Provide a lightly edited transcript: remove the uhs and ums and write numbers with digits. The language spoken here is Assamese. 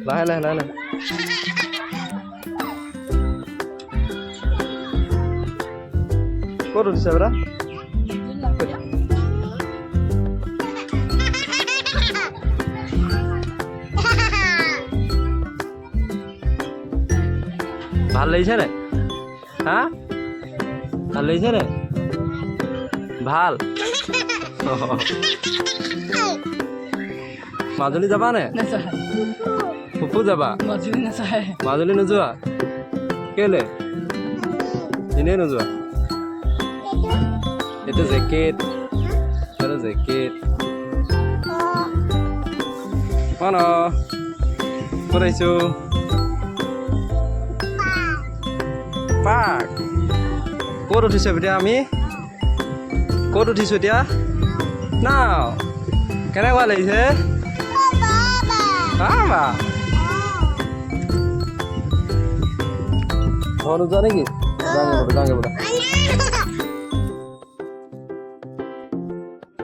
লাহে লাহে লাহে লাহে ক'ত উঠিছে বেটা ভাল লাগিছে নে হা ভাল লাগিছে নে ভাল মাজুলী যাবা নে ফুফু যাবা মাজুলী নোযোৱা কেলে এনেই নোযোৱা এইটো জেকেট এইটো জেকেট ন ক'ত আহিছো পাৰ্ক ক'ত উঠিছো এতিয়া আমি ক'ত উঠিছো এতিয়া নাও কেনেকুৱা লাগিছে বা ঘৰ নোযোৱা নেকি যাওঁগে বোলো